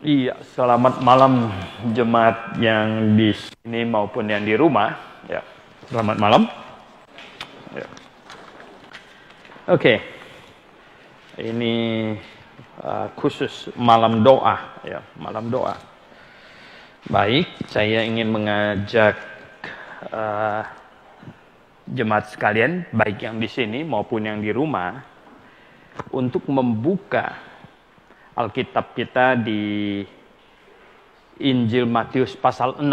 Iya, selamat malam jemaat yang di sini maupun yang di rumah. Ya, selamat malam. Ya. Oke, ini khusus malam doa, ya, malam doa. Baik, saya ingin mengajak jemaat sekalian, baik yang di sini maupun yang di rumah, untuk membuka Alkitab kita di Injil Matius pasal 6.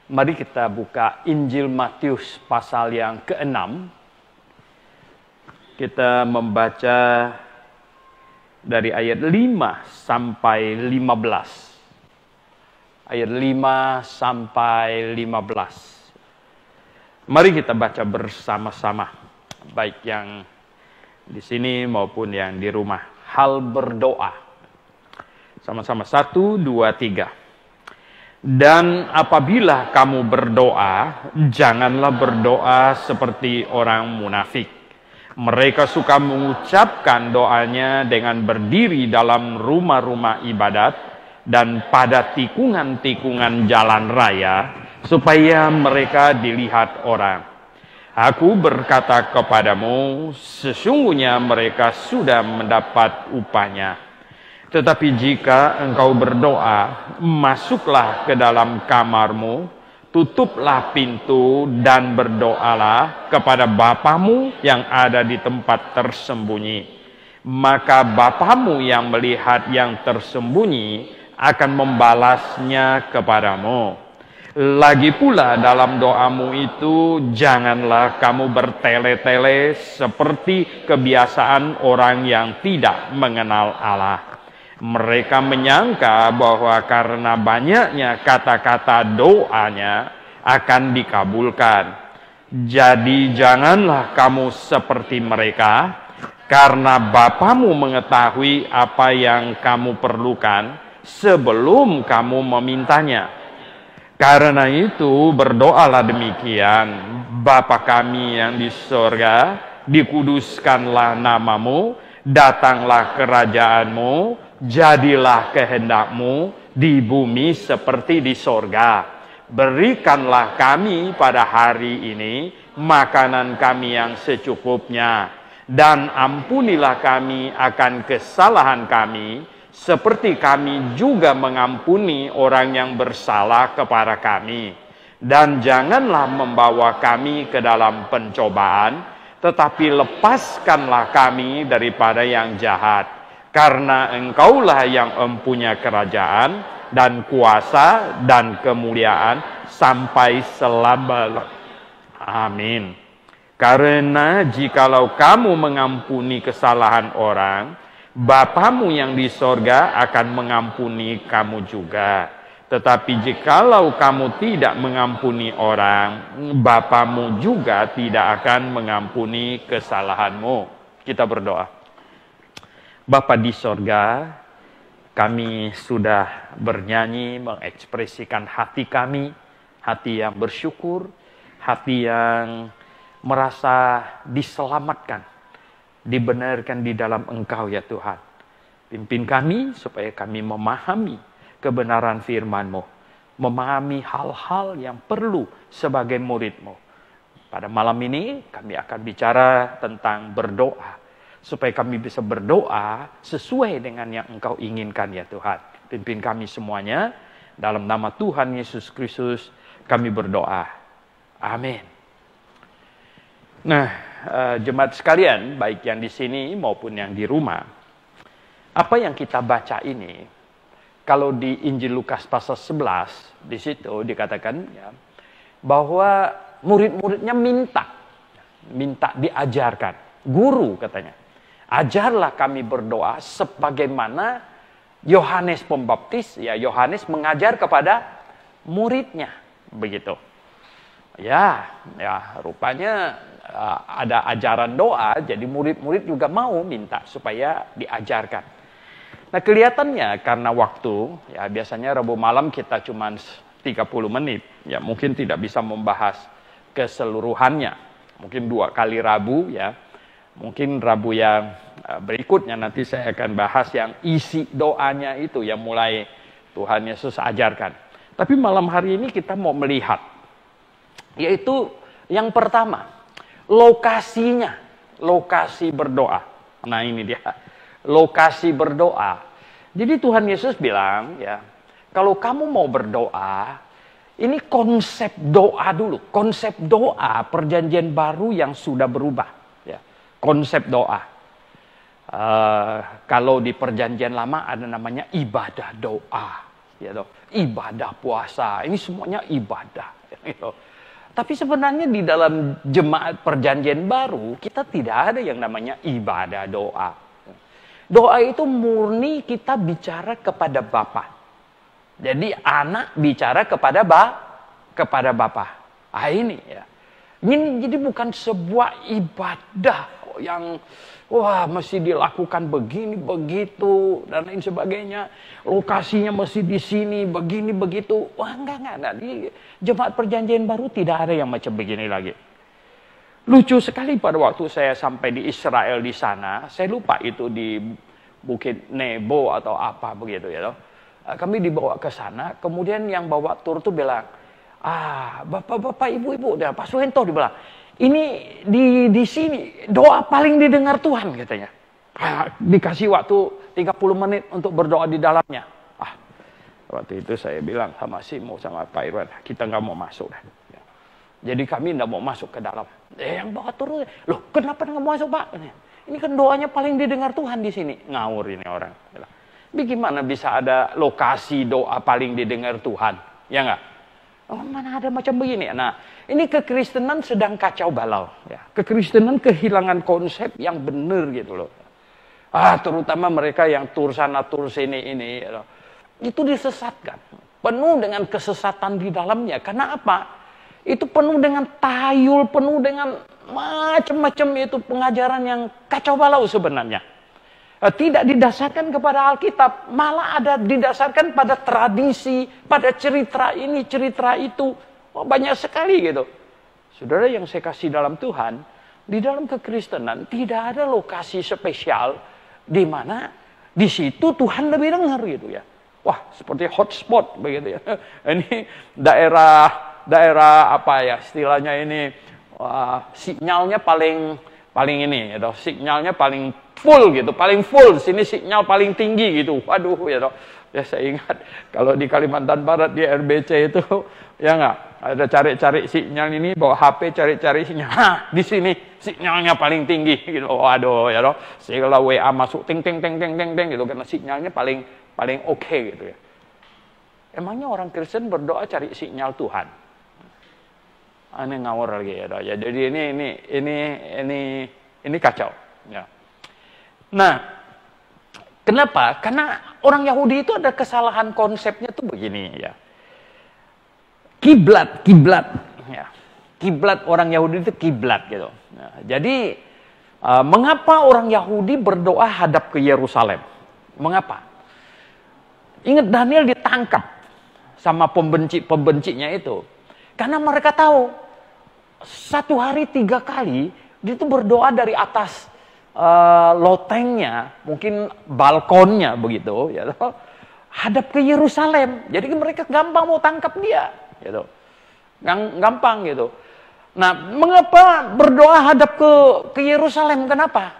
Mari kita buka Injil Matius pasal yang ke-6. Kita membaca dari ayat 5 sampai 15. Ayat 5 sampai 15. Mari kita baca bersama-sama, baik yang di sini maupun yang di rumah. Hal berdoa. Sama-sama 1, 2, 3. Dan apabila kamu berdoa, janganlah berdoa seperti orang munafik. Mereka suka mengucapkan doanya dengan berdiri dalam rumah-rumah ibadat dan pada tikungan-tikungan jalan raya, supaya mereka dilihat orang. Aku berkata kepadamu, sesungguhnya mereka sudah mendapat upahnya. Tetapi jika engkau berdoa, masuklah ke dalam kamarmu, tutuplah pintu dan berdoalah kepada Bapamu yang ada di tempat tersembunyi. Maka Bapamu yang melihat yang tersembunyi akan membalasnya kepadamu. Lagi pula dalam doamu itu janganlah kamu bertele-tele seperti kebiasaan orang yang tidak mengenal Allah. Mereka menyangka bahwa karena banyaknya kata-kata doanya akan dikabulkan. Jadi janganlah kamu seperti mereka, karena Bapamu mengetahui apa yang kamu perlukan sebelum kamu memintanya. Karena itu berdoalah demikian, Bapa kami yang di sorga, dikuduskanlah namamu, datanglah kerajaanmu, jadilah kehendakmu di bumi seperti di sorga. Berikanlah kami pada hari ini makanan kami yang secukupnya, dan ampunilah kami akan kesalahan kami, seperti kami juga mengampuni orang yang bersalah kepada kami. Dan janganlah membawa kami ke dalam pencobaan, tetapi lepaskanlah kami daripada yang jahat. Karena engkaulah yang mempunyai kerajaan, dan kuasa, dan kemuliaan, sampai selama-lamanya. Amin. Karena jikalau kamu mengampuni kesalahan orang, Bapamu yang di sorga akan mengampuni kamu juga. Tetapi jikalau kamu tidak mengampuni orang, Bapamu juga tidak akan mengampuni kesalahanmu. Kita berdoa. Bapa di sorga, kami sudah bernyanyi, mengekspresikan hati kami, hati yang bersyukur, hati yang merasa diselamatkan, dibenarkan di dalam Engkau ya Tuhan. Pimpin kami supaya kami memahami kebenaran firman-Mu, memahami hal-hal yang perlu sebagai murid-Mu. Pada malam ini kami akan bicara tentang berdoa, supaya kami bisa berdoa sesuai dengan yang Engkau inginkan ya Tuhan. Pimpin kami semuanya, dalam nama Tuhan Yesus Kristus kami berdoa. Amin. Nah, jemaat sekalian, baik yang di sini maupun yang di rumah, apa yang kita baca ini, kalau di Injil Lukas pasal 11, di situ dikatakan ya, bahwa murid-muridnya minta diajarkan. Guru katanya, ajarlah kami berdoa sebagaimana Yohanes Pembaptis, ya Yohanes mengajar kepada muridnya, begitu. Ya, rupanya ada ajaran doa, jadi murid-murid juga mau minta supaya diajarkan. Nah, kelihatannya karena waktu, ya biasanya Rabu malam kita cuma 30 menit, ya mungkin tidak bisa membahas keseluruhannya. Mungkin 2 kali Rabu ya. Mungkin Rabu yang berikutnya nanti saya akan bahas yang isi doanya itu yang mulai Tuhan Yesus ajarkan. Tapi malam hari ini kita mau melihat, yaitu yang pertama, lokasinya, lokasi berdoa. Nah ini dia, lokasi berdoa. Jadi Tuhan Yesus bilang, ya, kalau kamu mau berdoa, ini konsep doa dulu. Konsep doa perjanjian baru yang sudah berubah. Ya. Konsep doa. Kalau di perjanjian lama ada namanya ibadah doa. Ya, ibadah puasa. Ini semuanya ibadah. Gitu. Tapi sebenarnya di dalam jemaat perjanjian baru, kita tidak ada yang namanya ibadah doa. Doa itu murni kita bicara kepada Bapa. Jadi anak bicara kepada Bapa. Ah ini ya. Ini jadi bukan sebuah ibadah yang wah mesti dilakukan begini begitu dan lain sebagainya. Lokasinya mesti di sini begini begitu. Wah enggak. Di jemaat perjanjian baru tidak ada yang macam begini lagi. Lucu sekali pada waktu saya sampai di Israel di sana, saya lupa itu di Bukit Nebo atau apa begitu ya. Kami dibawa ke sana, kemudian yang bawa tur tuh bilang, bapak-bapak, ibu-ibu, dan Pak Suhento dibilang, ini di sini doa paling didengar Tuhan katanya. Dikasih waktu 30 menit untuk berdoa di dalamnya. Waktu itu saya bilang sama Simo sama Pak Irwan, kita nggak mau masuk. Jadi kami nggak mau masuk ke dalam. Yang bawa tur, loh kenapa nggak mau masuk Pak? Ini kan doanya paling didengar Tuhan di sini. Ngawur ini orang. Bagaimana bisa ada lokasi doa paling didengar Tuhan? Ya enggak? Oh, mana ada macam begini. Nah, ini kekristenan sedang kacau balau. Ya. Kekristenan kehilangan konsep yang benar gitu loh. Terutama mereka yang tur sana tur sini ini. Ya, itu disesatkan. Penuh dengan kesesatan di dalamnya. Karena apa? Itu penuh dengan tayul, penuh dengan macam-macam itu pengajaran yang kacau balau sebenarnya. Tidak didasarkan kepada Alkitab, malah ada didasarkan pada tradisi, pada cerita ini, cerita itu. Banyak sekali gitu. Saudara yang saya kasih dalam Tuhan, di dalam kekristenan tidak ada lokasi spesial di mana di situ Tuhan lebih dengar gitu ya. Wah, seperti hotspot begitu ya. Ini daerah apa ya istilahnya ini, sinyalnya paling ini, ya, sinyalnya paling full gitu, paling full. Sini sinyal paling tinggi gitu. Waduh, ya saya ingat kalau di Kalimantan Barat di RBC itu, ya nggak ada cari-cari sinyal ini, bawa HP cari-cari sinyal. Di sini sinyalnya paling tinggi gitu. Waduh, ya saya kalau WA masuk ting gitu karena sinyalnya paling oke gitu ya. Emangnya orang Kristen berdoa cari sinyal Tuhan? Aneh ngawur lagi ya. Jadi ini kacau. Ya. Nah, kenapa? Karena orang Yahudi itu ada kesalahan konsepnya tuh begini ya. Kiblat. Ya. Kiblat orang Yahudi itu kiblat gitu. Nah, jadi mengapa orang Yahudi berdoa hadap ke Yerusalem? Mengapa? Ingat Daniel ditangkap sama pembencinya itu. Karena mereka tahu satu hari 3 kali dia itu berdoa dari atas lotengnya, mungkin balkonnya begitu, ya, hadap ke Yerusalem. Jadi mereka gampang mau tangkap dia, gitu. Gampang gitu. Nah, mengapa berdoa hadap ke Yerusalem? Kenapa?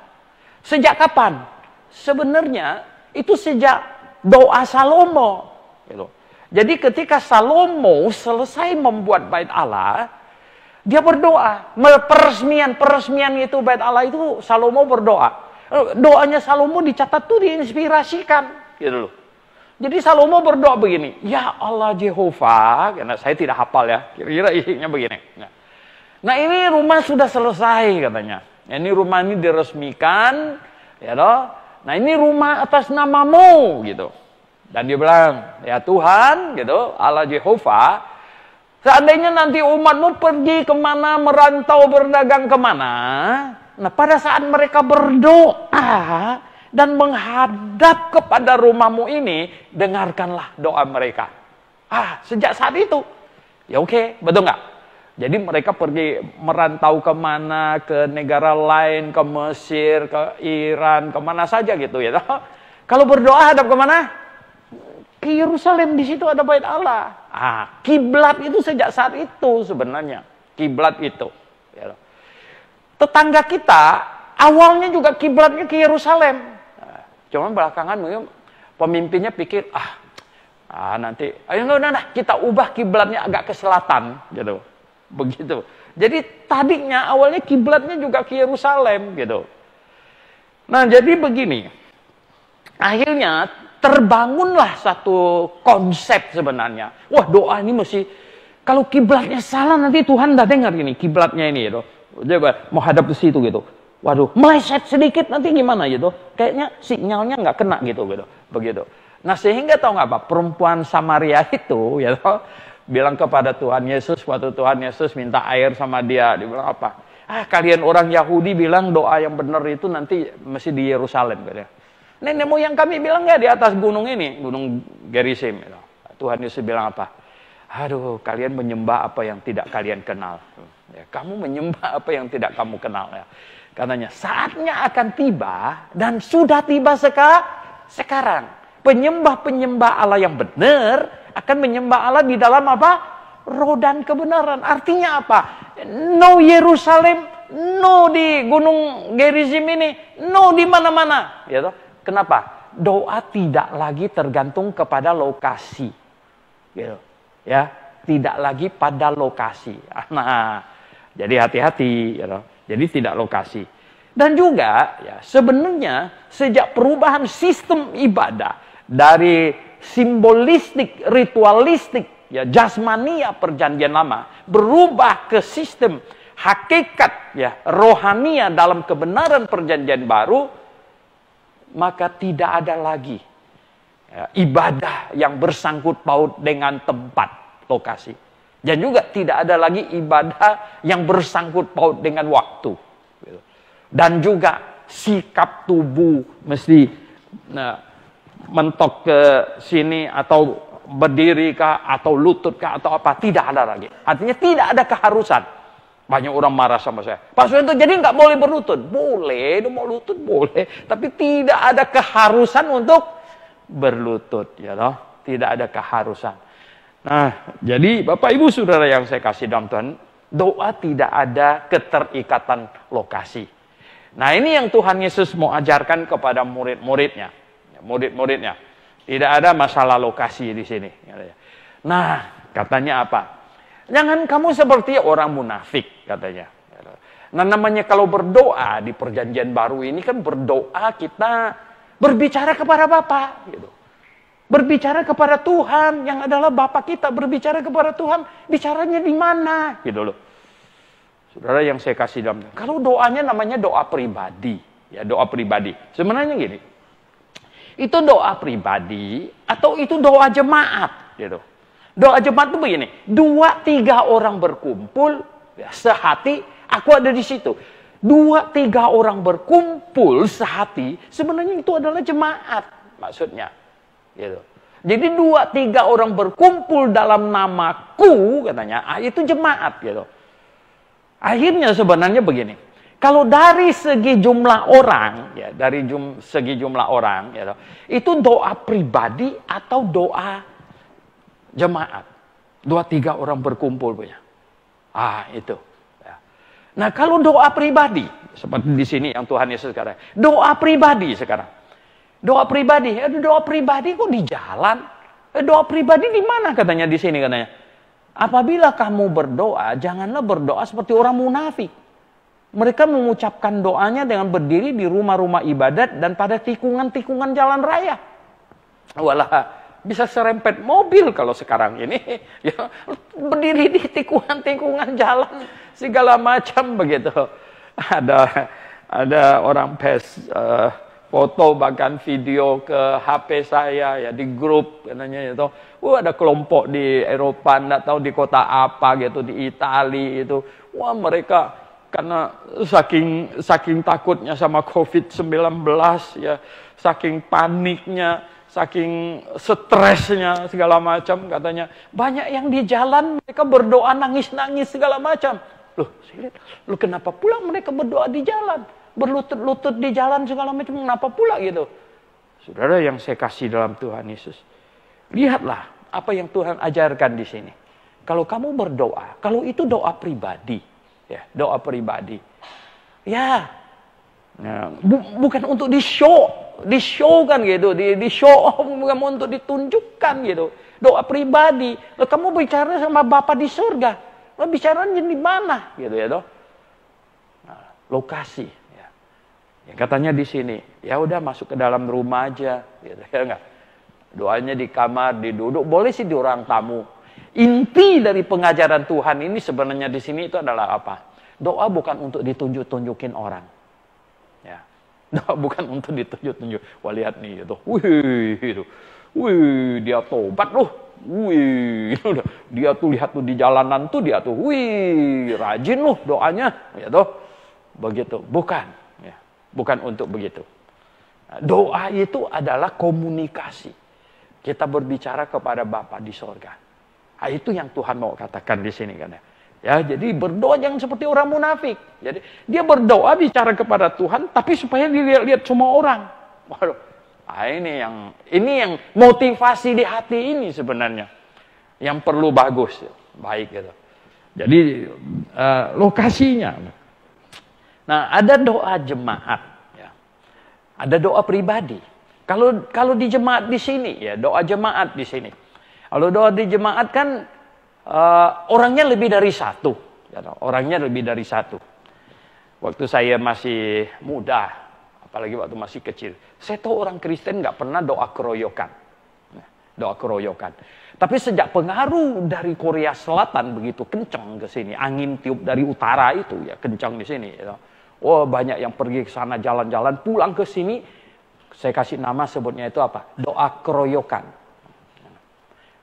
Sejak kapan? Sebenarnya itu sejak doa Salomo, gitu. Jadi ketika Salomo selesai membuat bait Allah, dia berdoa, peresmian itu bait Allah itu Salomo berdoa. Doanya Salomo dicatat tuh diinspirasikan, gitu loh. Jadi Salomo berdoa begini, ya Allah Jehovah, karena saya tidak hafal ya, kira-kira isinya begini. Nah ini rumah sudah selesai katanya. Ini rumah ini diresmikan, ya loh. Nah ini rumah atas namamu, gitu. Dan dia bilang, ya Tuhan, gitu, Allah Jehovah. Seandainya nanti umatmu pergi kemana, merantau, berdagang kemana. Nah pada saat mereka berdoa dan menghadap kepada rumahmu ini, dengarkanlah doa mereka. Sejak saat itu, ya oke, betul nggak? Jadi mereka pergi merantau kemana, ke negara lain, ke Mesir, ke Iran, kemana saja gitu ya. Kalau berdoa hadap kemana? Ke Yerusalem, di situ ada bait Allah. Kiblat itu sejak saat itu sebenarnya. Kiblat itu. Ya. Tetangga kita awalnya juga kiblatnya ke Yerusalem. Cuma belakangan mungkin pemimpinnya pikir, nanti, kita ubah kiblatnya agak ke selatan, gitu. Begitu. Jadi tadinya awalnya kiblatnya juga ke Yerusalem gitu. Nah, jadi begini. Akhirnya terbangunlah satu konsep sebenarnya. Wah, doa ini mesti kalau kiblatnya salah nanti Tuhan udah dengar ini kiblatnya ini gitu. Coba mau hadap ke situ gitu. Waduh, meleset sedikit nanti gimana gitu. Kayaknya sinyalnya nggak kena gitu. Begitu. Nah, sehingga tahu nggak apa? Perempuan Samaria itu ya bilang kepada Tuhan Yesus, waktu Tuhan Yesus minta air sama dia, dia bilang apa? Kalian orang Yahudi bilang doa yang benar itu nanti mesti di Yerusalem. Nenek moyang kami bilang nggak di atas gunung ini, gunung Gerizim. Tuhan Yesus bilang apa? Aduh, kalian menyembah apa yang tidak kalian kenal. Ya, kamu menyembah apa yang tidak kamu kenal. Ya. Katanya, saatnya akan tiba dan sudah tiba sekarang. Penyembah-penyembah Allah yang benar akan menyembah Allah di dalam apa? Roh dan kebenaran. Artinya apa? No Yerusalem, no di Gunung Gerizim ini, no di mana-mana. Ya toh? Kenapa? Doa tidak lagi tergantung kepada lokasi. Gitu. Ya, tidak lagi pada lokasi. Nah, jadi hati-hati. Ya toh? Jadi tidak lokasi. Dan juga ya sebenarnya sejak perubahan sistem ibadah dari simbolistik, ritualistik, ya jasmania perjanjian lama berubah ke sistem hakikat, ya rohania dalam kebenaran perjanjian baru, maka tidak ada lagi ya, ibadah yang bersangkut paut dengan tempat, lokasi, dan juga tidak ada lagi ibadah yang bersangkut paut dengan waktu, dan juga sikap tubuh mesti mentok ke sini atau berdiri kah atau lutut kah atau apa, tidak ada lagi. Artinya tidak ada keharusan. Banyak orang marah sama saya, Pak Suyanto, jadi nggak boleh berlutut? Boleh, mau lutut boleh, tapi tidak ada keharusan untuk berlutut, ya toh? Tidak ada keharusan. Nah, jadi Bapak Ibu Saudara yang saya kasih dalam Tuhan, doa tidak ada keterikatan lokasi. Nah, ini yang Tuhan Yesus mau ajarkan kepada murid-muridnya. Murid-muridnya. Tidak ada masalah lokasi di sini. Nah, katanya apa? Jangan kamu seperti orang munafik, katanya. Nah, namanya kalau berdoa di perjanjian baru ini kan berdoa kita berbicara kepada Bapa, gitu. Berbicara kepada Tuhan yang adalah Bapa kita, berbicara kepada Tuhan, bicaranya di mana, gitu loh. Saudara yang saya kasih dalam, kalau doanya namanya doa pribadi, ya doa pribadi. Sebenarnya gini, itu doa pribadi atau itu doa jemaat, gitu. Doa jemaat itu begini, 2-3 orang berkumpul, ya, sehati, aku ada di situ. 2-3 orang berkumpul sehati, sebenarnya itu adalah jemaat, maksudnya. Gitu. Jadi 2-3 orang berkumpul dalam namaku, katanya, itu jemaat, gitu. Akhirnya sebenarnya begini, kalau dari segi jumlah orang, ya dari segi jumlah orang, gitu, itu doa pribadi atau doa jemaat, 2-3 orang berkumpul punya. Itu. Ya. Nah, kalau doa pribadi, seperti di sini yang Tuhan Yesus katakan, doa pribadi sekarang. Doa pribadi kok di jalan? Doa pribadi di mana katanya di sini katanya? Apabila kamu berdoa, janganlah berdoa seperti orang munafik. Mereka mengucapkan doanya dengan berdiri di rumah-rumah ibadat dan pada tikungan-tikungan jalan raya. Walah, bisa serempet mobil kalau sekarang ini, ya, berdiri di tikungan-tikungan jalan segala macam begitu. Ada orang foto bahkan video ke HP saya ya di grup katanya itu. Ada kelompok di Eropa, enggak tahu di kota apa gitu, di Italia itu. Wah, mereka karena saking takutnya sama COVID-19 ya, saking paniknya, saking stresnya segala macam katanya. Banyak yang di jalan mereka berdoa nangis-nangis segala macam. Loh, saya lihat, loh kenapa pula mereka berdoa di jalan? Berlutut-lutut di jalan segala macam, kenapa pula gitu? Saudara yang saya kasih dalam Tuhan Yesus. Lihatlah apa yang Tuhan ajarkan di sini. Kalau kamu berdoa, kalau itu doa pribadi, ya, doa pribadi. Ya, bukan untuk di-show kan gitu, di-show bukan untuk ditunjukkan gitu. Doa pribadi. Loh, kamu bicara sama Bapa di surga. Lo bicaranya di mana gitu ya, toh? Nah, lokasi. Yang katanya di sini, ya udah masuk ke dalam rumah aja, gitu ya enggak. Doanya di kamar, duduk, boleh sih di ruang tamu. Inti dari pengajaran Tuhan ini sebenarnya di sini itu adalah apa? Doa bukan untuk ditunjuk-tunjukin orang, ya. Doa bukan untuk ditunjuk-tunjuk. Wah lihat nih, itu, wih, dia tobat loh, wih, dia tuh lihat tuh di jalanan tuh dia tuh, wih, rajin loh doanya, ya toh, begitu, bukan. Bukan untuk begitu. Doa itu adalah komunikasi. Kita berbicara kepada Bapa di sorga. Nah, itu yang Tuhan mau katakan di sini kan ya. Ya, jadi berdoa jangan seperti orang munafik. Jadi dia berdoa bicara kepada Tuhan, tapi supaya dilihat-lihat semua orang. Waduh, nah ini yang motivasi di hati ini sebenarnya, yang perlu bagus, baik gitu. Jadi lokasinya. Nah, ada doa jemaat, ya. Ada doa pribadi. Kalau di jemaat di sini, ya doa jemaat di sini. Kalau doa di jemaat kan orangnya lebih dari satu, ya, orangnya lebih dari satu. Waktu saya masih muda, apalagi waktu masih kecil, saya tahu orang Kristen nggak pernah doa keroyokan, doa keroyokan. Tapi sejak pengaruh dari Korea Selatan begitu kencang ke sini, angin tiup dari utara itu ya kencang di sini. Ya. Oh banyak yang pergi ke sana jalan-jalan, pulang ke sini, saya kasih nama sebutnya itu apa? Doa keroyokan.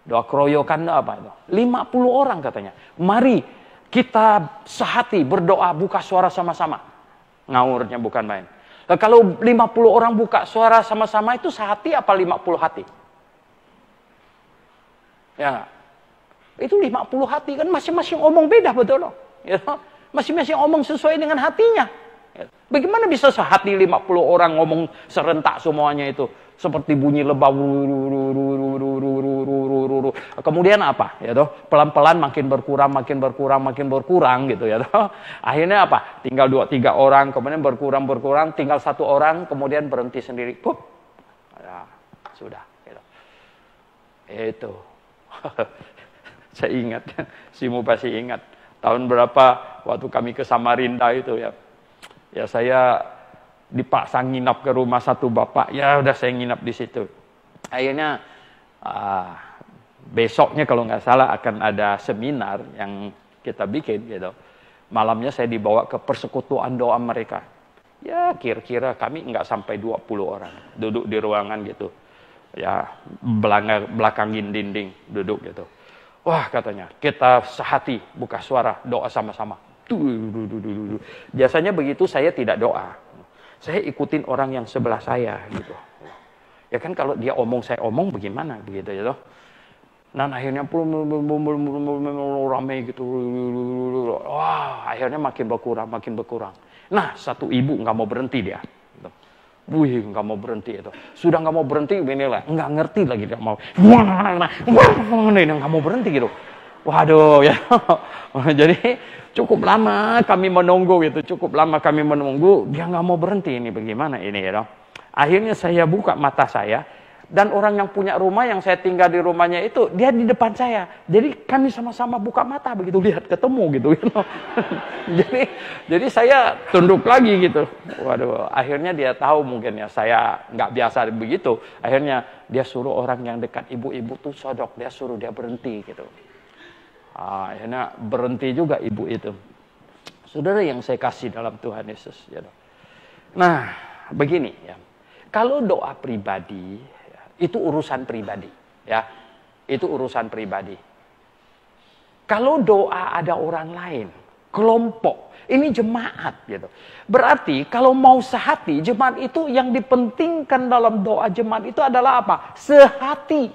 Doa keroyokan itu apa itu? 50 orang katanya. Mari kita sehati berdoa buka suara sama-sama. Ngawurnya bukan main. Nah, kalau 50 orang buka suara sama-sama itu sehati apa 50 hati? Ya enggak? Itu 50 hati kan masing-masing omong beda betul loh. Ya, masing-masing omong sesuai dengan hatinya. Bagaimana bisa sehati 50 orang ngomong serentak semuanya itu seperti bunyi lebah. Kemudian apa? Ya toh, pelan-pelan makin berkurang gitu ya toh. Akhirnya apa? Tinggal 2-3 orang, kemudian berkurang, tinggal 1 orang, kemudian berhenti sendiri. Pup. Ya, sudah gitu. Itu. Saya ingat, Simu pasti ingat. Tahun berapa waktu kami ke Samarinda itu ya. Ya saya dipaksa nginap ke rumah satu bapak. Ya udah saya nginap di situ. Akhirnya besoknya kalau nggak salah akan ada seminar yang kita bikin gitu. Malamnya saya dibawa ke persekutuan doa mereka. Ya kira-kira kami nggak sampai 20 orang duduk di ruangan gitu. Ya belakangin dinding duduk gitu. Wah katanya kita sehati buka suara doa sama-sama. Biasanya begitu saya tidak doa. Saya ikutin orang yang sebelah saya gitu. Ya kan kalau dia omong saya omong bagaimana begitu ya toh. Dan akhirnya ramai gitu. Wah, akhirnya makin berkurang. Nah, satu ibu nggak mau berhenti dia. Wih, nggak mau berhenti itu. Sudah nggak mau berhenti, inilah nggak ngerti lagi dia mau. Nggak mau berhenti gitu. Waduh ya. Jadi cukup lama kami menunggu gitu. Dia nggak mau berhenti ini bagaimana ini ya. Akhirnya saya buka mata saya. Dan orang yang punya rumah yang saya tinggal di rumahnya itu dia di depan saya. Jadi kami sama-sama buka mata begitu lihat ketemu gitu. Jadi saya tunduk lagi gitu. Waduh, akhirnya dia tahu mungkin ya saya nggak biasa begitu. Akhirnya dia suruh orang yang dekat ibu-ibu tuh sodok, dia suruh dia berhenti gitu. Akhirnya berhenti juga ibu itu. Saudara yang saya kasih dalam Tuhan Yesus. Ya. Nah, begini ya. Kalau doa pribadi itu urusan pribadi, ya. Itu urusan pribadi. Kalau doa ada orang lain, kelompok. Ini jemaat gitu. Berarti kalau mau sehati, jemaat itu yang dipentingkan dalam doa jemaat itu adalah apa? Sehati.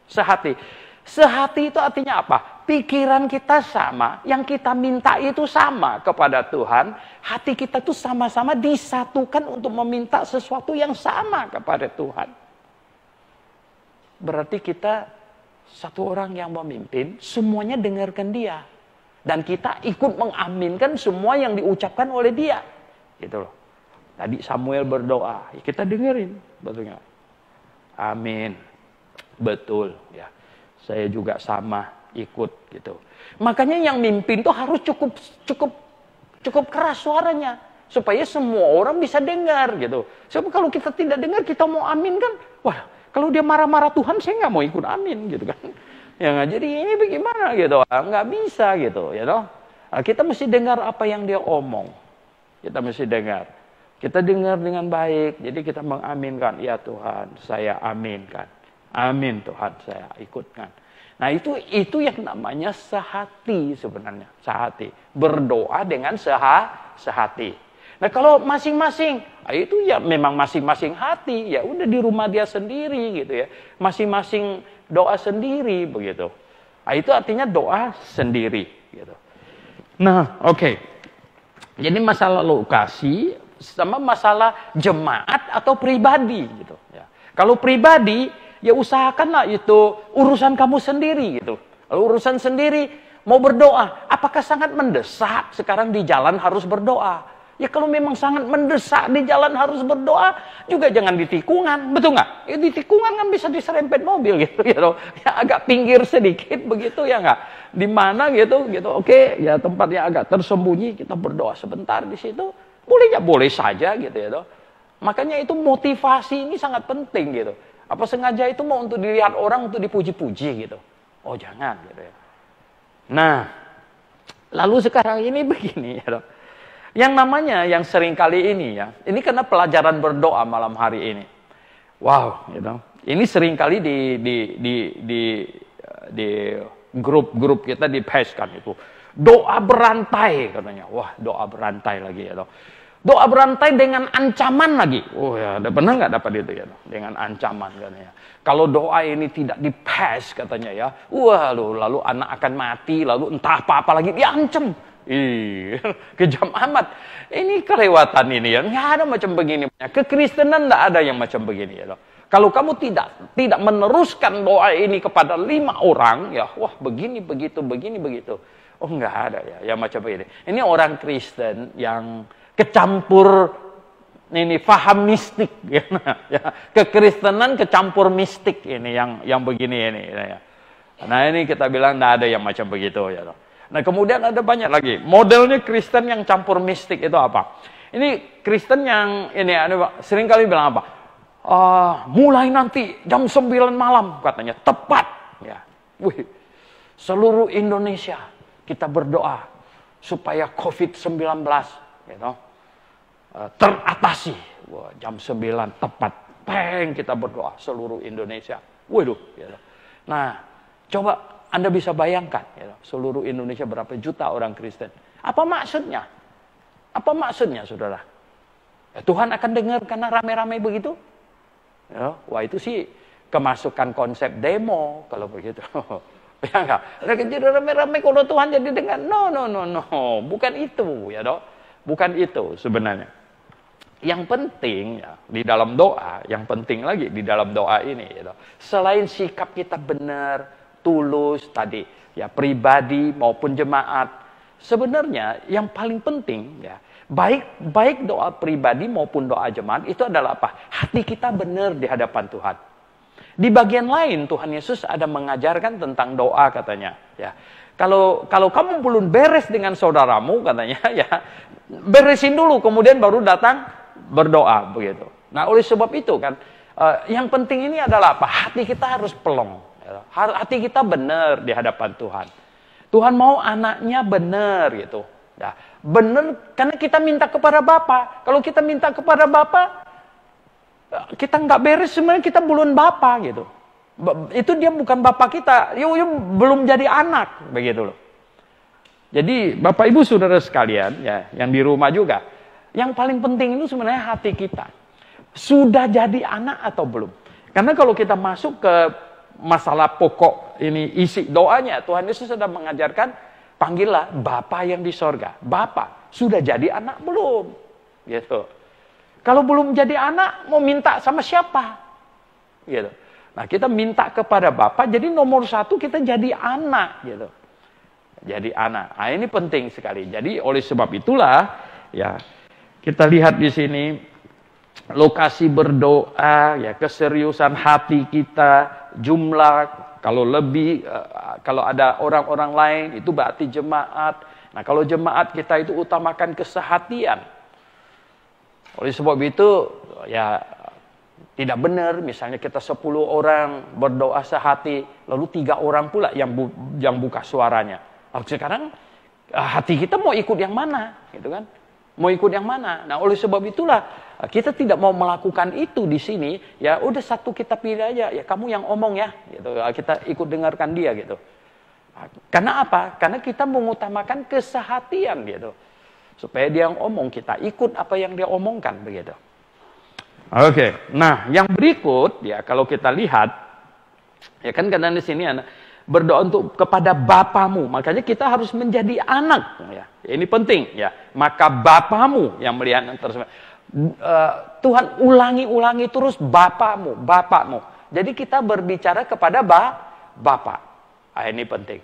Sehati. Sehati itu artinya apa? Pikiran kita sama, yang kita minta itu sama kepada Tuhan. Hati kita tuh sama-sama disatukan untuk meminta sesuatu yang sama kepada Tuhan. Berarti kita satu orang yang memimpin, semuanya dengarkan dia. Dan kita ikut mengaminkan semua yang diucapkan oleh dia. Gitu loh. Tadi Samuel berdoa, ya kita dengerin. Betul nggak? Amin. Betul. Ya. Saya juga sama ikut gitu. Makanya yang mimpin tuh harus cukup keras suaranya. Supaya semua orang bisa dengar gitu. Sebab kalau kita tidak dengar, kita mau amin kan. Wah, kalau dia marah-marah Tuhan, saya nggak mau ikut amin gitu kan. Ya nggak, jadi ini bagaimana gitu, nggak bisa gitu, ya toh. Nah, kita mesti dengar apa yang dia omong, kita mesti dengar, kita dengar dengan baik, jadi kita mengaminkan, ya Tuhan, saya aminkan, amin Tuhan, saya ikutkan. Nah itu yang namanya sehati sebenarnya, sehati, berdoa dengan sehati. Nah kalau masing-masing, itu ya memang masing-masing hati, ya udah di rumah dia sendiri gitu ya, masing-masing doa sendiri begitu. Nah, itu artinya doa sendiri gitu. Nah, oke. Jadi masalah lokasi sama masalah jemaat atau pribadi gitu ya. Kalau pribadi ya usahakanlah itu urusan kamu sendiri gitu. Kalau urusan sendiri mau berdoa, apakah sangat mendesak sekarang di jalan harus berdoa? Ya kalau memang sangat mendesak di jalan harus berdoa, juga jangan di tikungan, betul nggak? Ya, di tikungan kan bisa diserempet mobil gitu, gitu. Ya agak pinggir sedikit begitu ya nggak? Di mana gitu, oke, ya tempatnya agak tersembunyi, kita berdoa sebentar di situ, boleh ya boleh saja gitu ya, toh. Makanya itu motivasi ini sangat penting gitu. Apa sengaja itu mau untuk dilihat orang, untuk dipuji-puji gitu? Oh jangan gitu ya. Nah, lalu sekarang ini begini ya, toh. Yang namanya yang sering kali ini ya, ini karena pelajaran berdoa malam hari ini. Wow, gitu. Ini sering kali di grup-grup kita dipeskan itu. Doa berantai katanya. Wah, doa berantai lagi ya. Doa berantai dengan ancaman lagi. Oh ya, benar nggak dapat itu ya? Dengan ancaman katanya. Kalau doa ini tidak dipes katanya ya. Wah, lalu anak akan mati, lalu entah apa-apa lagi diancam. Kejam amat. Ini kelewatan ini ya. Nggak ada macam begini. Kekristenan nggak ada yang macam begini ya. Kalau kamu tidak meneruskan doa ini kepada 5 orang, ya wah begini begitu. Oh nggak ada ya. Yang macam begini. Ini orang Kristen yang kecampur ini faham mistik ya. Kekristenan kecampur mistik ini yang begini ini ya. Nah ini kita bilang nggak ada yang macam begitu ya. Nah kemudian ada banyak lagi. Modelnya Kristen yang campur mistik itu apa? Ini Kristen yang ini sering kali bilang apa? Mulai nanti jam 9 malam katanya tepat. Ya. Wih, seluruh Indonesia kita berdoa supaya COVID-19 gitu, teratasi. Wah, jam 9 tepat. Peng kita berdoa seluruh Indonesia. Waduh. Gitu. Nah coba Anda bisa bayangkan, ya, seluruh Indonesia berapa juta orang Kristen. Apa maksudnya? Apa maksudnya, saudara? Ya, Tuhan akan dengar karena rame-rame begitu? Ya, wah itu sih kemasukan konsep demo kalau begitu. Ya enggak? Jadi rame-rame kalau Tuhan jadi dengar. No. Bukan itu, ya dok. Bukan itu sebenarnya. Yang penting ya di dalam doa, yang penting lagi di dalam doa ini, ya dok. Selain sikap kita benar, tulus tadi ya, pribadi maupun jemaat, sebenarnya yang paling penting ya, baik doa pribadi maupun doa jemaat itu adalah apa? Hati kita benar di hadapan Tuhan. Di bagian lain Tuhan Yesus ada mengajarkan tentang doa katanya ya. Kalau kamu belum beres dengan saudaramu katanya ya, beresin dulu kemudian baru datang berdoa begitu. Nah oleh sebab itu kan yang penting ini adalah apa? Hati kita harus pelong. Hati kita benar di hadapan Tuhan. Tuhan mau anaknya benar gitu. Ya, benar karena kita minta kepada Bapa. Kalau kita minta kepada Bapa, kita nggak beres sebenarnya kita belum Bapa gitu. Itu dia bukan Bapa kita. Belum jadi anak begitu loh. Jadi Bapak Ibu Saudara sekalian, ya, yang di rumah juga, yang paling penting itu sebenarnya hati kita. Sudah jadi anak atau belum? Karena kalau kita masuk ke masalah pokok ini, isi doanya, Tuhan Yesus sudah mengajarkan, panggillah Bapa yang di sorga. Bapa, sudah jadi anak belum? Gitu. Kalau belum jadi anak, mau minta sama siapa? Gitu. Nah, kita minta kepada Bapa, jadi nomor satu kita jadi anak, gitu. Jadi anak. Nah, ini penting sekali. Jadi oleh sebab itulah, ya, kita lihat di sini lokasi berdoa, ya, keseriusan hati kita, jumlah, kalau lebih, kalau ada orang-orang lain itu berarti jemaat. Nah, kalau jemaat kita itu utamakan kesehatian. Oleh sebab itu, ya, tidak benar misalnya kita 10 orang berdoa sehati, lalu 3 orang pula yang buka suaranya. Lalu sekarang hati kita mau ikut yang mana, gitu kan? Mau ikut yang mana? Nah, oleh sebab itulah kita tidak mau melakukan itu di sini. Ya, udah satu kita pilih aja. Ya, kamu yang omong ya, gitu. Kita ikut dengarkan dia, gitu. Karena apa? Karena kita mengutamakan kesehatian, gitu. Supaya dia yang omong, kita ikut apa yang dia omongkan, begitu. Oke. Nah, yang berikut, ya, kalau kita lihat, ya kan karena di sini berdoa untuk kepada Bapamu, makanya kita harus menjadi anak, ya. Ini penting, ya. Maka Bapamu yang melihat tersebut. Tuhan ulangi terus Bapamu. Jadi kita berbicara kepada Bapa. Nah, ini penting.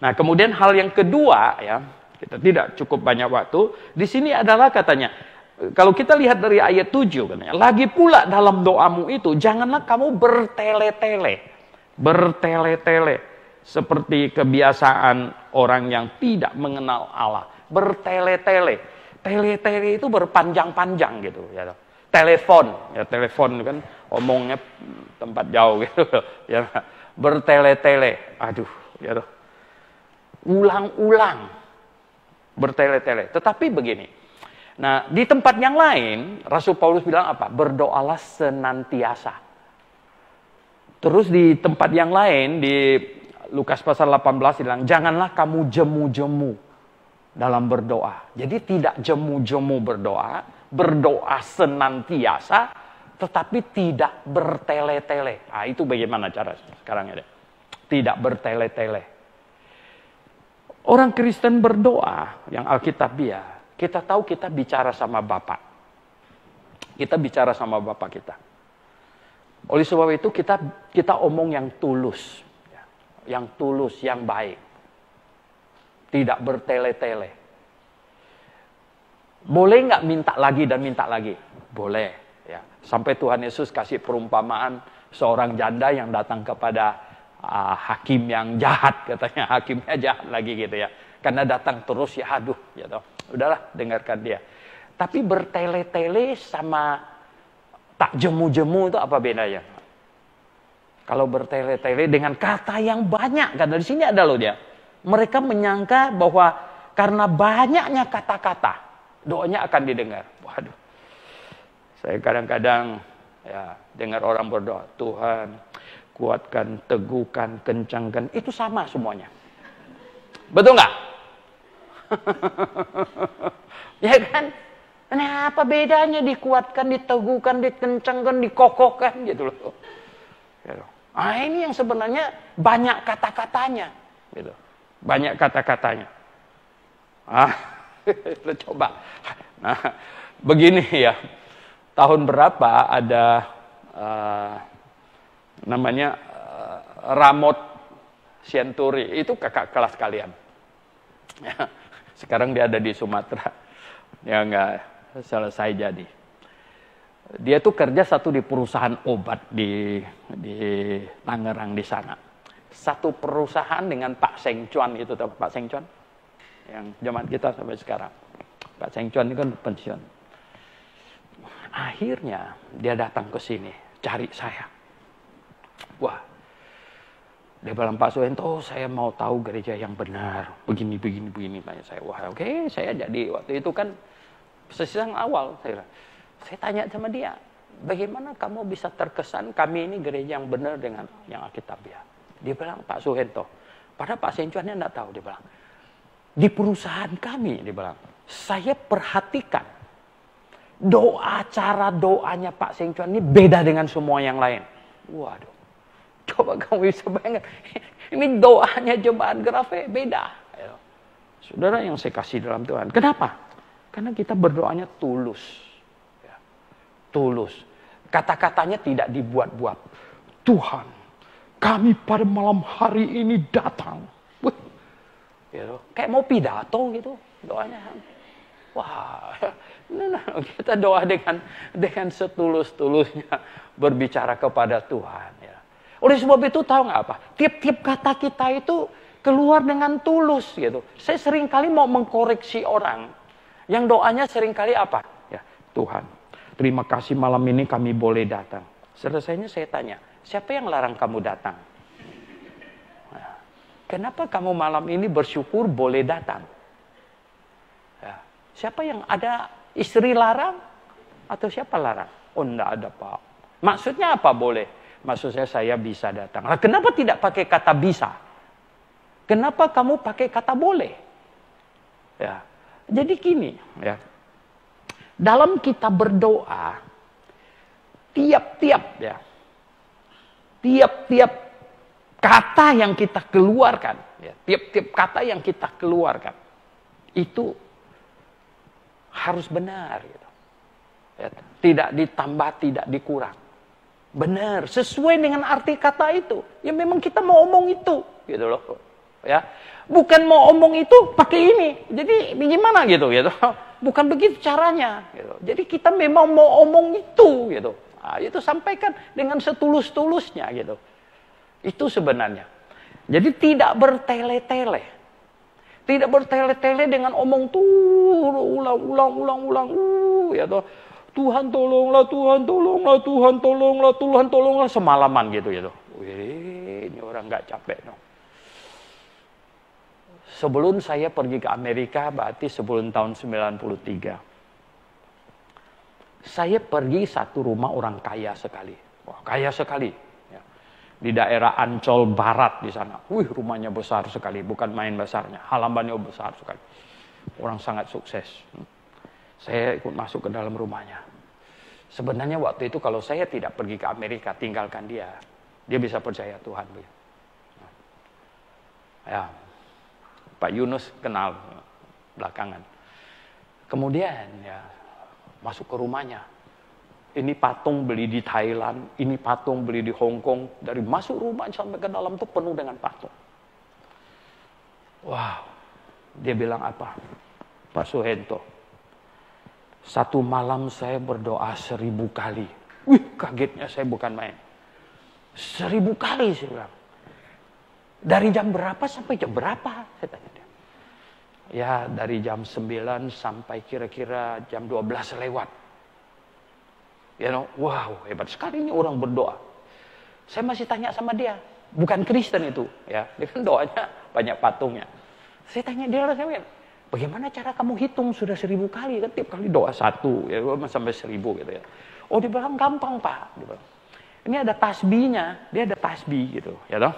Nah, kemudian hal yang kedua, ya, kita tidak cukup banyak waktu. Di sini adalah katanya, kalau kita lihat dari ayat 7, katanya, lagi pula dalam doamu itu, janganlah kamu bertele-tele. Bertele-tele. Seperti kebiasaan orang yang tidak mengenal Allah. Bertele-tele. Tele-tele itu berpanjang-panjang gitu. Ya. Telepon. Ya, telepon kan omongnya tempat jauh gitu. Ya. Bertele-tele. Aduh. Ya. Ulang-ulang. Bertele-tele. Tetapi begini. Nah, di tempat yang lain, Rasul Paulus bilang apa? Berdoalah senantiasa. Terus di tempat yang lain, di Lukas pasal 18 bilang, janganlah kamu jemu-jemu dalam berdoa. Jadi tidak jemu-jemu berdoa senantiasa, tetapi tidak bertele-tele. Nah, itu bagaimana cara sekarang ya? Tidak bertele-tele. Orang Kristen berdoa, yang Alkitabiah, kita tahu kita bicara sama Bapa. Kita bicara sama Bapa kita. Oleh sebab itu kita omong yang tulus. Yang tulus, yang baik. Tidak bertele-tele. Boleh nggak minta lagi dan minta lagi? Boleh. Ya. Sampai Tuhan Yesus kasih perumpamaan seorang janda yang datang kepada hakim yang jahat, katanya hakimnya jahat lagi gitu ya. Karena datang terus ya, aduh, ya toh. Udahlah, dengarkan dia. Tapi bertele-tele sama tak jemu-jemu itu apa bedanya? Kalau bertele-tele dengan kata yang banyak, karena di sini ada loh dia. Mereka menyangka bahwa karena banyaknya kata-kata, doanya akan didengar. Waduh. Saya kadang-kadang ya dengar orang berdoa, Tuhan kuatkan, teguhkan, kencangkan, itu sama semuanya. Betul nggak? Ya kan? Nah, apa bedanya dikuatkan, diteguhkan, dikencangkan, dikokohkan gitu loh. Gitu. Ah, ini yang sebenarnya banyak kata-katanya, gitu. Banyak kata-katanya. Coba. Nah, begini ya. Tahun berapa ada namanya Ramot Sianturi, itu kakak kelas kalian. Ya, sekarang dia ada di Sumatera. Ya nggak selesai jadi. Dia tuh kerja satu di perusahaan obat di Tangerang di sana. Satu perusahaan dengan Pak Seng Chuan itu, tahu Pak Seng Chuan? Yang jemaat kita sampai sekarang. Pak Seng Chuan itu kan pensiun. Akhirnya dia datang ke sini cari saya. Wah, dia bilang, Pak Suhento, saya mau tahu gereja yang benar. Begini. Tanya saya. Wah, oke, saya jadi waktu itu kan sesang awal. Saya tanya sama dia, bagaimana kamu bisa terkesan kami ini gereja yang benar dengan yang Alkitabiah? Dia bilang, Pak Suhento. Padahal Pak Sencuannya enggak tahu. Dia bilang, Di perusahaan kami, dia bilang, saya perhatikan cara doanya Pak Seng Chuan ini beda dengan semua yang lain. Waduh, coba kamu bisa bayangkan, ini doanya jemaat Grafe beda. Saudara yang saya kasih dalam Tuhan, kenapa? Karena kita berdoanya tulus. Ya, tulus. Kata-katanya tidak dibuat-buat. Tuhan, kami pada malam hari ini datang. Gitu. Kayak mau pidato gitu doanya. Wah, kita doa dengan setulus-tulusnya berbicara kepada Tuhan. Ya. Oleh sebab itu tahu nggak apa? Tiap-tiap kata kita itu keluar dengan tulus gitu. Saya sering kali mau mengkoreksi orang yang doanya sering kali apa? Ya, Tuhan, terima kasih malam ini kami boleh datang. Selesainya saya tanya, siapa yang larang kamu datang? Kenapa kamu malam ini bersyukur boleh datang? Ya. Siapa yang ada istri larang? Atau siapa larang? Oh, enggak ada, Pak. Maksudnya apa boleh? Maksudnya saya bisa datang. Nah, kenapa tidak pakai kata bisa? Kenapa kamu pakai kata boleh? Ya. Jadi gini, ya. Dalam kita berdoa, tiap-tiap kata yang kita keluarkan, ya, tiap-tiap kata yang kita keluarkan, itu harus benar. Gitu. Ya, tidak ditambah, tidak dikurang. Benar, sesuai dengan arti kata itu. Ya memang kita mau omong itu. Gitu loh. Ya, bukan mau omong itu pakai ini. Jadi gimana gitu. Bukan begitu caranya. Gitu. Jadi kita memang mau omong itu. Gitu. Nah, itu sampaikan dengan setulus-tulusnya. Gitu. Itu sebenarnya. Jadi tidak bertele-tele. Tidak bertele-tele dengan omong tuh ulang. Ya toh. Tuhan tolonglah, Tuhan tolonglah, Tuhan tolonglah, Tuhan tolonglah semalaman gitu. Wih, ini orang nggak capek dong. Sebelum saya pergi ke Amerika, berarti sebelum tahun 93. Saya pergi satu rumah orang kaya sekali. Wah, kaya sekali. Di daerah Ancol Barat di sana. Wih, rumahnya besar sekali, bukan main besarnya. Halamannya besar sekali. Orang sangat sukses. Saya ikut masuk ke dalam rumahnya. Sebenarnya waktu itu kalau saya tidak pergi ke Amerika, tinggalkan dia bisa percaya Tuhan. Ya, Pak Yunus kenal belakangan. Kemudian ya masuk ke rumahnya. Ini patung beli di Thailand, ini patung beli di Hong Kong. Dari masuk rumah sampai ke dalam tuh penuh dengan patung. Wow, dia bilang apa? Pak Suhento, satu malam saya berdoa 1000 kali. Wih, kagetnya saya bukan main. 1000 kali saya bilang. Dari jam berapa sampai jam berapa? Saya tanya dia. Ya, dari jam 9 sampai kira-kira jam 12 lewat. Wow, hebat sekali ini orang berdoa. Saya masih tanya sama dia, bukan Kristen itu, ya. Dia kan doanya banyak patungnya. Saya tanya dia, bagaimana cara kamu hitung sudah 1000 kali? Kan tiap kali doa 1, ya sampai 1000 gitu ya. Oh, dia bilang gampang, Pak. Dia bilang, ini ada tasbihnya, dia ada tasbih gitu, ya toh.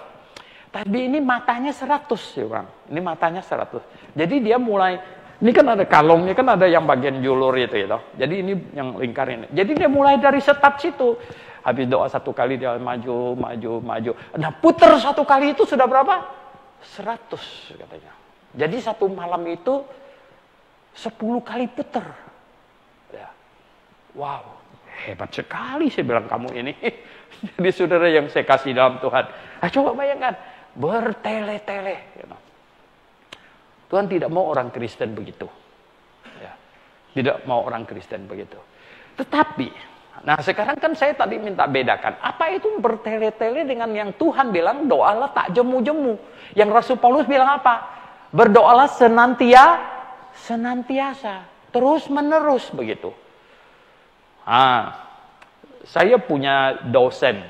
Tasbih ini matanya 100, ya Bang. Ini matanya 100. Jadi dia mulai, ini kan ada kalungnya, kan ada yang bagian julur itu ya toh. Jadi ini yang lingkar ini. Jadi dia mulai dari start situ. Habis doa 1 kali dia maju. Nah, puter 1 kali itu sudah berapa? 100 katanya. Jadi satu malam itu 10 kali puter. Ya. Wow, hebat sekali saya bilang kamu ini. Jadi saudara yang saya kasih dalam Tuhan. Coba bayangkan, bertele-tele. Tuhan tidak mau orang Kristen begitu. Ya. Tidak mau orang Kristen begitu. Tetapi, nah sekarang kan saya tadi minta bedakan. Apa itu bertele-tele dengan yang Tuhan bilang doalah tak jemu-jemu. Yang Rasul Paulus bilang apa? Berdoalah senantiasa. Terus menerus begitu. Saya punya dosen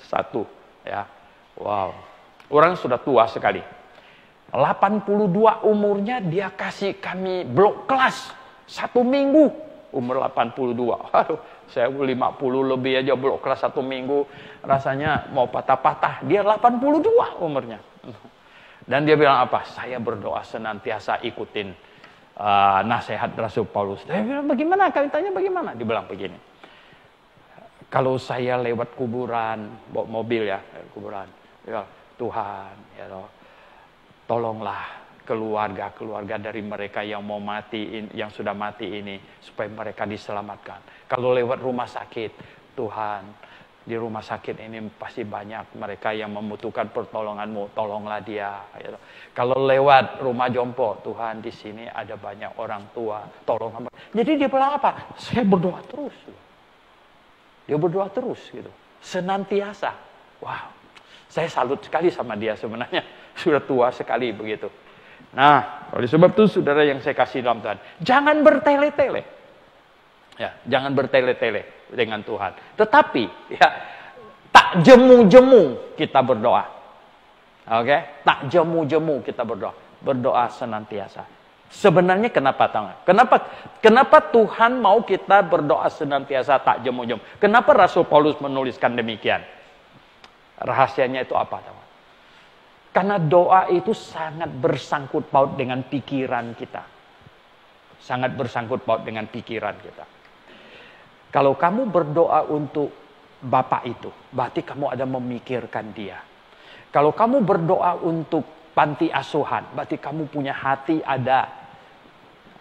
satu. Ya. Wow. Orang sudah tua sekali. 82 umurnya, dia kasih kami blok kelas 1 minggu. Umur 82. Aduh, saya 50 lebih aja blok kelas 1 minggu. Rasanya mau patah-patah. Dia 82 umurnya. Dan dia bilang apa? Saya berdoa senantiasa ikutin nasihat Rasul Paulus. Dia bilang, bagaimana? Kami tanya bagaimana? Dia bilang begini. Kalau saya lewat kuburan, bawa mobil ya, kuburan. Ya, Tuhan, ya, tolonglah keluarga dari mereka yang mau mati, yang sudah mati ini, supaya mereka diselamatkan. Kalau lewat rumah sakit, Tuhan, di rumah sakit ini pasti banyak mereka yang membutuhkan pertolongan-Mu, tolonglah dia. Ya. Kalau lewat rumah jompo, Tuhan, di sini ada banyak orang tua, tolonglah. Jadi dia bilang apa? Saya berdoa terus. Dia berdoa terus gitu, senantiasa. Wow, saya salut sekali sama dia sebenarnya, sudah tua sekali begitu. Nah, oleh sebab itu saudara yang saya kasih dalam Tuhan, jangan bertele-tele. Ya, jangan bertele-tele dengan Tuhan. Tetapi ya, tak jemu-jemu kita berdoa. Oke? Tak jemu-jemu kita berdoa. Berdoa senantiasa. Sebenarnya kenapa tahu? Kenapa Tuhan mau kita berdoa senantiasa tak jemu-jemu? Kenapa Rasul Paulus menuliskan demikian? Rahasianya itu apa, tahu? Karena doa itu sangat bersangkut paut dengan pikiran kita. Sangat bersangkut paut dengan pikiran kita. Kalau kamu berdoa untuk Bapak itu, berarti kamu ada memikirkan dia. Kalau kamu berdoa untuk panti asuhan, berarti kamu punya hati ada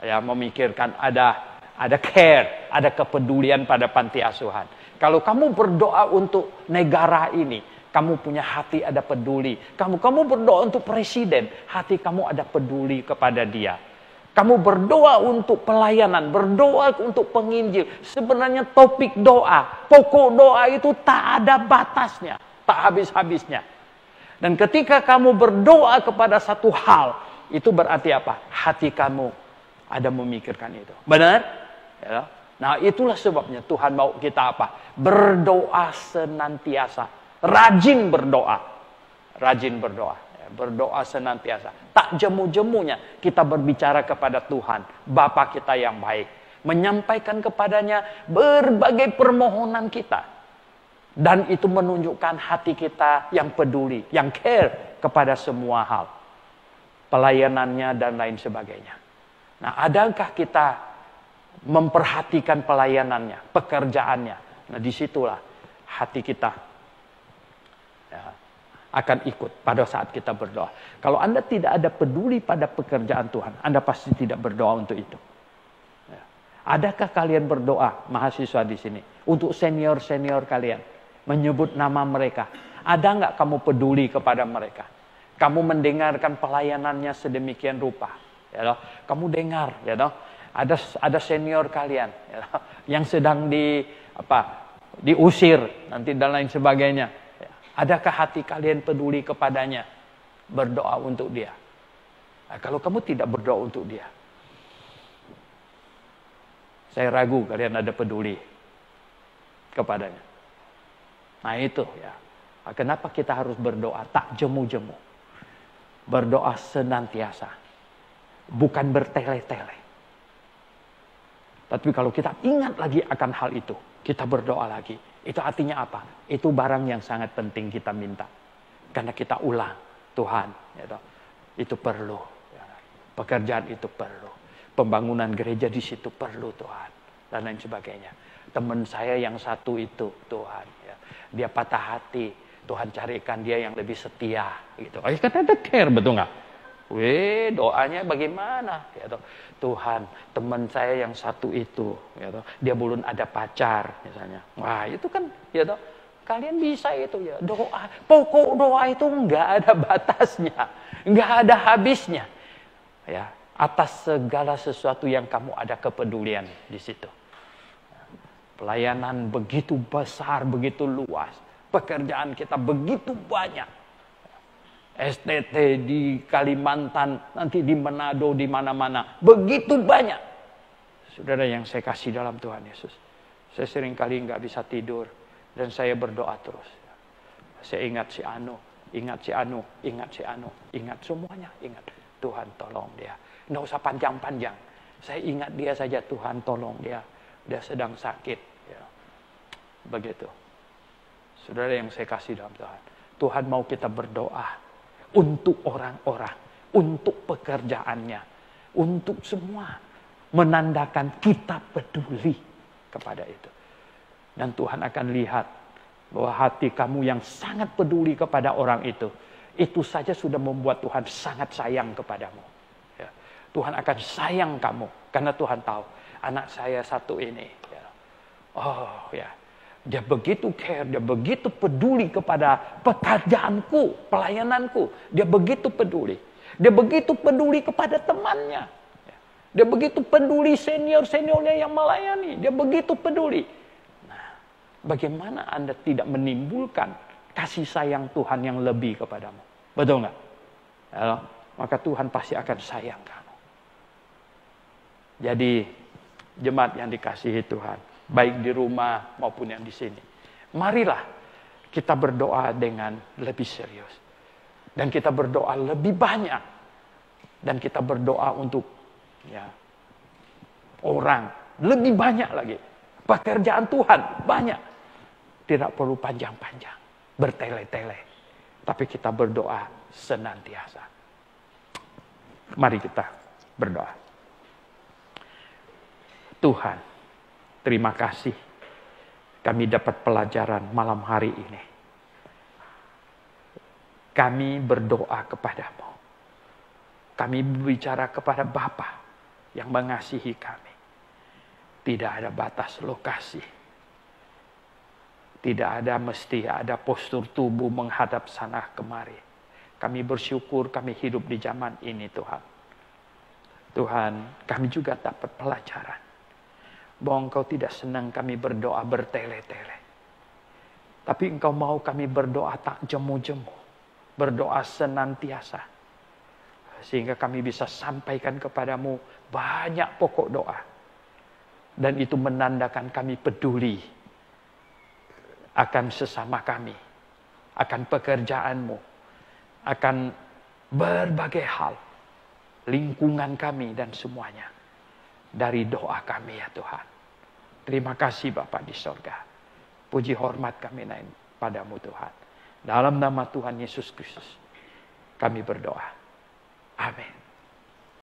ya memikirkan, ada care, ada kepedulian pada panti asuhan. Kalau kamu berdoa untuk negara ini, kamu punya hati ada peduli. Kamu berdoa untuk presiden, hati kamu ada peduli kepada dia. Kamu berdoa untuk pelayanan, berdoa untuk penginjil. Sebenarnya topik doa, pokok doa itu tak ada batasnya, tak habis-habisnya. Dan ketika kamu berdoa kepada satu hal, itu berarti apa? Hati kamu ada memikirkan itu. Benar? Ya. Nah, itulah sebabnya Tuhan mau kita apa? Berdoa senantiasa. Rajin berdoa. Rajin berdoa. Berdoa senantiasa. Tak jemu-jemunya kita berbicara kepada Tuhan, Bapa kita yang baik. Menyampaikan kepadanya berbagai permohonan kita. Dan itu menunjukkan hati kita yang peduli, yang care kepada semua hal. Pelayanannya dan lain sebagainya. Nah, adakah kita memperhatikan pelayanannya, pekerjaannya? Nah, disitulah hati kita ya, akan ikut pada saat kita berdoa. Kalau Anda tidak ada peduli pada pekerjaan Tuhan, Anda pasti tidak berdoa untuk itu. Ya. Adakah kalian berdoa, mahasiswa di sini, untuk senior-senior kalian, menyebut nama mereka? Ada nggak kamu peduli kepada mereka? Kamu mendengarkan pelayanannya sedemikian rupa, ya loh? Kamu dengar, ya loh? Ada senior kalian, ya loh? Yang sedang diusir, nanti dan lain sebagainya. Adakah hati kalian peduli kepadanya? Berdoa untuk dia. Nah, kalau kamu tidak berdoa untuk dia, saya ragu kalian ada peduli kepadanya. Nah itu ya. Nah, kenapa kita harus berdoa tak jemu-jemu? Berdoa senantiasa. Bukan bertele-tele. Tapi kalau kita ingat lagi akan hal itu, kita berdoa lagi. Itu artinya apa? Itu barang yang sangat penting kita minta. Karena kita ulang, Tuhan, itu perlu. Pekerjaan itu perlu. Pembangunan gereja di situ perlu, Tuhan. Dan lain sebagainya. Teman saya yang satu itu, Tuhan. Dia patah hati. Tuhan carikan dia yang lebih setia. Gitu. Kan ada care, betul nggak? Doanya bagaimana? Tuhan, teman saya yang satu itu, dia belum ada pacar, misalnya. Wah, itu kan, kalian bisa itu ya. Doa, pokok doa itu nggak ada batasnya, nggak ada habisnya. Ya, atas segala sesuatu yang kamu ada kepedulian di situ. Pelayanan begitu besar, begitu luas. Pekerjaan kita begitu banyak. STT di Kalimantan, nanti di Manado, di mana-mana. Begitu banyak. Saudara yang saya kasih dalam Tuhan Yesus. Saya sering kali nggak bisa tidur. Dan saya berdoa terus. Saya ingat si Anu, ingat si Anu, ingat si Anu. Ingat semuanya, ingat. Tuhan tolong dia. Nggak usah panjang-panjang. Saya ingat dia saja, Tuhan tolong dia. Dia sedang sakit. Ya. Begitu. Saudara yang saya kasih dalam Tuhan. Tuhan mau kita berdoa. untuk orang-orang, untuk pekerjaannya, untuk semua. Menandakan kita peduli kepada itu. Dan Tuhan akan lihat bahwa hati kamu yang sangat peduli kepada orang itu saja sudah membuat Tuhan sangat sayang kepadamu. Ya. Tuhan akan sayang kamu, karena Tuhan tahu, anak saya satu ini. Ya. Oh ya, dia begitu care, dia begitu peduli kepada pekerjaanku, pelayananku. Dia begitu peduli. Dia begitu peduli kepada temannya. Dia begitu peduli senior-seniornya yang melayani. Dia begitu peduli. Nah, bagaimana Anda tidak menimbulkan kasih sayang Tuhan yang lebih kepadamu? Betul nggak? Ya, maka Tuhan pasti akan sayang kamu. Jadi, jemaat yang dikasihi Tuhan, baik di rumah maupun yang di sini, marilah kita berdoa dengan lebih serius. Dan kita berdoa lebih banyak. Dan kita berdoa untuk orang lebih banyak lagi. Pekerjaan Tuhan banyak. Tidak perlu panjang-panjang, bertele-tele. Tapi kita berdoa senantiasa. Mari kita berdoa. Tuhan, terima kasih kami dapat pelajaran malam hari ini. Kami berdoa kepadamu. Kami berbicara kepada Bapa yang mengasihi kami. Tidak ada batas lokasi. Tidak ada mesti ada postur tubuh menghadap sana kemari. Kami bersyukur kami hidup di zaman ini Tuhan. Tuhan, kami juga dapat pelajaran bahwa Engkau tidak senang kami berdoa bertele-tele. Tapi Engkau mau kami berdoa tak jemu-jemu. Berdoa senantiasa. Sehingga kami bisa sampaikan kepadamu banyak pokok doa. Dan itu menandakan kami peduli akan sesama kami. Akan pekerjaanmu. Akan berbagai hal. Lingkungan kami dan semuanya. Dari doa kami ya Tuhan. Terima kasih Bapa di sorga. Puji hormat kami naik padamu Tuhan. Dalam nama Tuhan Yesus Kristus. Kami berdoa. Amin.